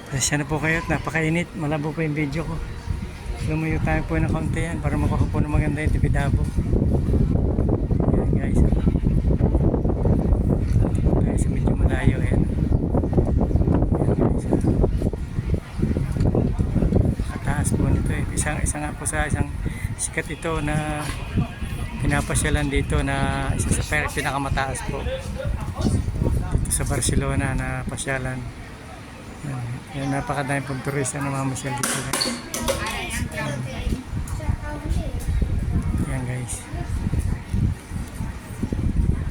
Pasensya na po kayo at napakainit. Malabo po yung video ko. Lumayo tayo po ng kaunti yan para makuha po ng maganda yung Tibidabo. Yan guys. Tayo sa medyo malayo yan. Kataas po nito eh. Isa nga po sa isang sikat ito na pinapasyalan dito na isa sa pinakamataas po. Dito sa Barcelona na pasyalan. Yan, napakadaming pong turista na mamasyal dito guys. Yan guys.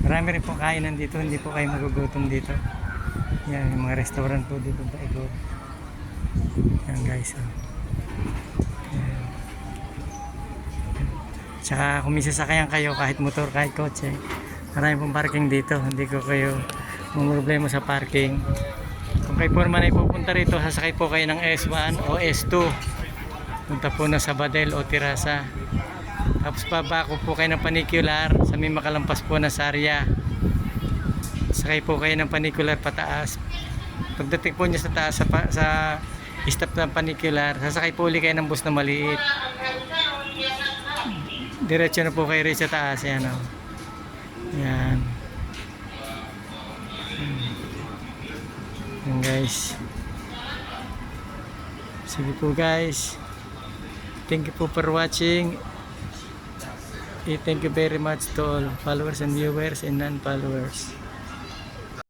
Marami rin pong kainan dito, hindi po kayo magugutom dito. Yan, yung mga restaurant po dito Daigoro. Yan guys. Yan. Tsaka kung may sasakyan kayo kahit motor, kahit kotse, marami pong parking dito. Hindi ko kayo problema sa parking. Kung kayo po naman ay pupunta rito, sasakay po kayo ng S1 o S2. Punta po na Sabadell o Tirasa. Tapos pabako po kayo ng Panicular sa may makalampas po na Sarya. Sakay po kayo ng Panicular pataas. Pagdating po niya sa taas sa stop ng Panicular, sasakay po ulit kayo ng bus na maliit. Diretso na po kayo rin sa taas. Yan o. Yan. Yan guys. Sige po guys. Thank you po for watching. Thank you very much to all followers and viewers and non-followers.